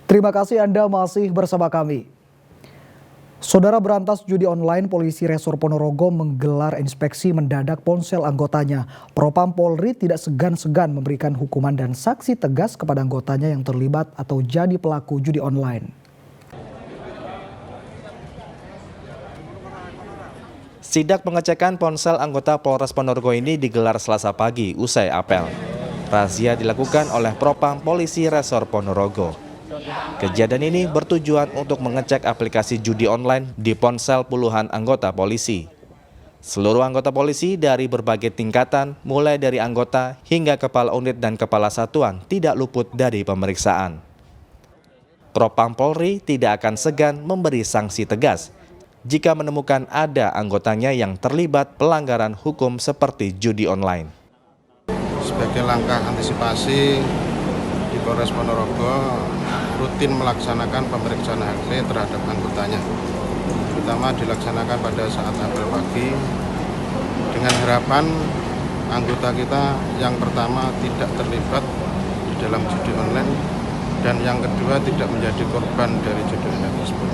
Terima kasih Anda masih bersama kami. Saudara, berantas judi online, Polisi Resor Ponorogo menggelar inspeksi mendadak ponsel anggotanya. Propam Polri tidak segan-segan memberikan hukuman dan sanksi tegas kepada anggotanya yang terlibat atau jadi pelaku judi online. Sidak pengecekan ponsel anggota Polres Ponorogo ini digelar Selasa pagi usai apel. Razia dilakukan oleh Propam Polisi Resor Ponorogo. Kejadian ini bertujuan untuk mengecek aplikasi judi online di ponsel puluhan anggota polisi. Seluruh anggota polisi dari berbagai tingkatan, mulai dari anggota hingga kepala unit dan kepala satuan, tidak luput dari pemeriksaan. Propam Polri tidak akan segan memberi sanksi tegas jika menemukan ada anggotanya yang terlibat pelanggaran hukum seperti judi online. Sebagai langkah antisipasi, di Polres Ponorogo rutin melaksanakan pemeriksaan HC terhadap anggotanya, terutama dilaksanakan pada saat apel pagi, dengan harapan anggota kita yang pertama tidak terlibat di dalam judi online dan yang kedua tidak menjadi korban dari judi online tersebut.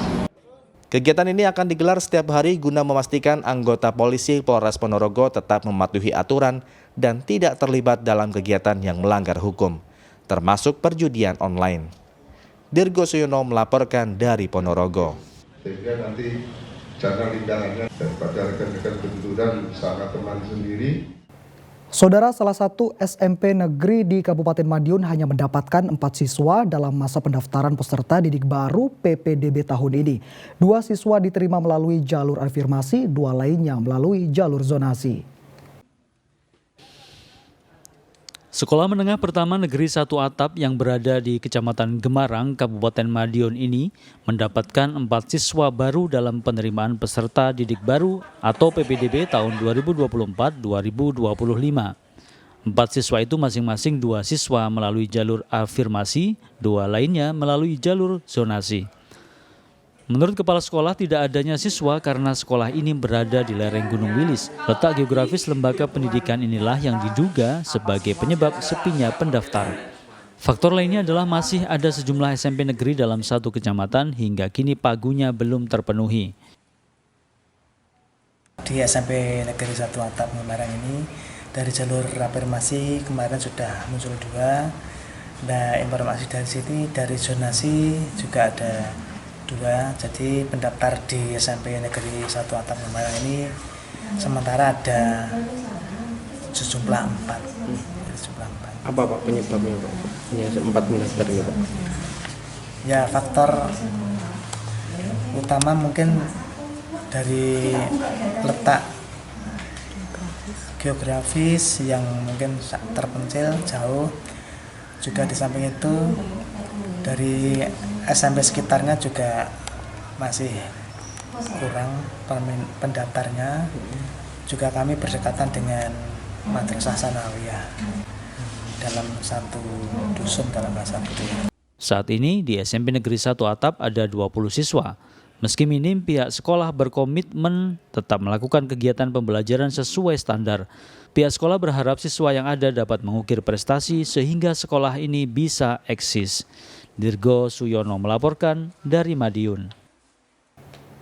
Kegiatan ini akan digelar setiap hari guna memastikan anggota polisi Polres Ponorogo tetap mematuhi aturan dan tidak terlibat dalam kegiatan yang melanggar hukum, termasuk perjudian online. Dirgo Suyono melaporkan dari Ponorogo. Sehingga nanti jangka lindangannya daripada rekan-rekan benturan sama teman sendiri. Saudara, salah satu SMP negeri di Kabupaten Madiun hanya mendapatkan 4 siswa dalam masa pendaftaran peserta didik baru PPDB tahun ini. 2 siswa diterima melalui jalur afirmasi, 2 lainnya melalui jalur zonasi. Sekolah Menengah Pertama Negeri 1 Atap yang berada di Kecamatan Gemarang, Kabupaten Madiun ini mendapatkan 4 siswa baru dalam penerimaan peserta didik baru atau PPDB tahun 2024-2025. 4 siswa itu masing-masing 2 siswa melalui jalur afirmasi, 2 lainnya melalui jalur zonasi. Menurut Kepala Sekolah, tidak adanya siswa karena sekolah ini berada di lereng Gunung Wilis. Letak geografis lembaga pendidikan inilah yang diduga sebagai penyebab sepinya pendaftar. Faktor lainnya adalah masih ada sejumlah SMP negeri dalam satu kecamatan hingga kini pagunya belum terpenuhi. Di SMP Negeri 1 Atap Gemarang ini, dari jalur afirmasi kemarin sudah muncul 2. Nah, informasi dari sini, dari zonasi juga ada 2, jadi pendaftar di SMP Negeri 1 Atap Gemarang ini sementara ada sejumlah 4. Apa Pak penyebabnya Pak? Hanya 4 pendaftar ya Pak? Ya, faktor utama mungkin dari letak geografis yang mungkin terpencil jauh, juga di samping itu dari SMP sekitarnya juga masih kurang pendaftarnya. Juga kami berdekatan dengan Madrasah Sanawiyah dalam satu dusun dalam bahasa Budi. Saat ini di SMP Negeri 1 Atap ada 20 siswa. Meski minim, pihak sekolah berkomitmen tetap melakukan kegiatan pembelajaran sesuai standar. Pihak sekolah berharap siswa yang ada dapat mengukir prestasi sehingga sekolah ini bisa eksis. Dirgo Suyono melaporkan dari Madiun.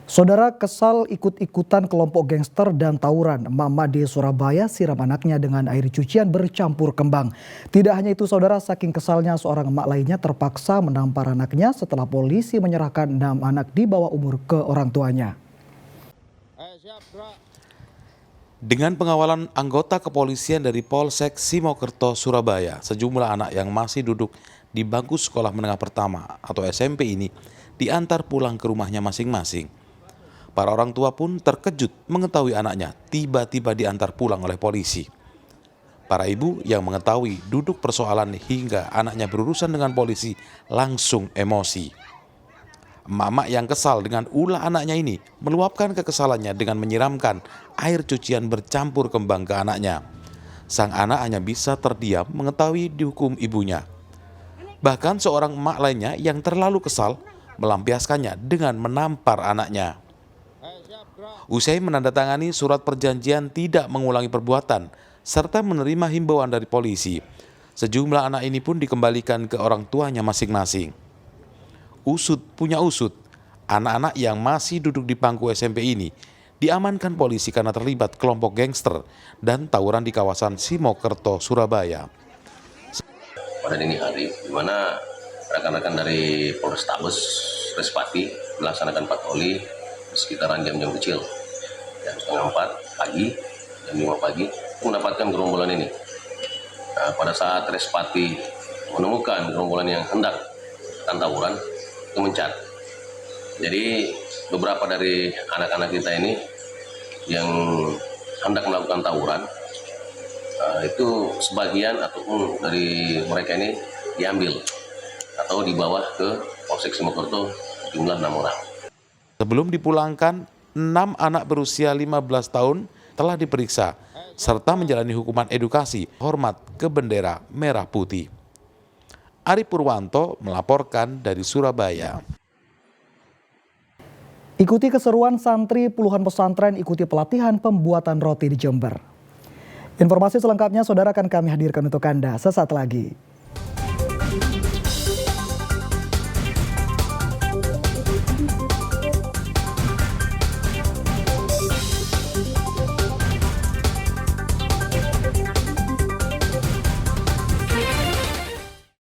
Saudara, kesal ikut-ikutan kelompok gangster dan tawuran, emak-emak di Surabaya siram anaknya dengan air cucian bercampur kembang. Tidak hanya itu saudara, saking kesalnya seorang emak lainnya terpaksa menampar anaknya setelah polisi menyerahkan 6 anak di bawah umur ke orang tuanya. Dengan pengawalan anggota kepolisian dari Polsek Simokerto, Surabaya, sejumlah anak yang masih duduk di bangku sekolah menengah pertama atau SMP ini diantar pulang ke rumahnya masing-masing. Para orang tua pun terkejut mengetahui anaknya tiba-tiba diantar pulang oleh polisi. Para ibu yang mengetahui duduk persoalan hingga anaknya berurusan dengan polisi langsung emosi. Emak-emak yang kesal dengan ulah anaknya ini meluapkan kekesalannya dengan menyiramkan air cucian bercampur kembang ke anaknya. Sang anak hanya bisa terdiam mengetahui dihukum ibunya. Bahkan seorang emak lainnya yang terlalu kesal melampiaskannya dengan menampar anaknya. Usai menandatangani surat perjanjian tidak mengulangi perbuatan serta menerima himbauan dari polisi, sejumlah anak ini pun dikembalikan ke orang tuanya masing-masing. punya usut. Anak-anak yang masih duduk di bangku SMP ini diamankan polisi karena terlibat kelompok gangster dan tawuran di kawasan Simokerto, Surabaya. Pada dini hari, di mana rekan-rekan dari Polrestabes Respati melaksanakan patroli di sekitaran jam-jam kecil, jam 3:30 pagi, jam 5 pagi, mendapatkan gerombolan ini. Nah, pada saat Respati menemukan gerombolan yang hendak akan tawuran, itu mencar. Jadi beberapa dari anak-anak kita ini yang hendak melakukan tawuran, itu sebagian ataupun dari mereka ini diambil atau dibawa ke Polsek Simokerto jumlah 6 orang. Sebelum dipulangkan, 6 anak berusia 15 tahun telah diperiksa serta menjalani hukuman edukasi hormat ke bendera merah putih. Ari Purwanto melaporkan dari Surabaya. Ikuti keseruan santri puluhan pesantren ikuti pelatihan pembuatan roti di Jember. Informasi selengkapnya saudara akan kami hadirkan untuk Anda sesaat lagi.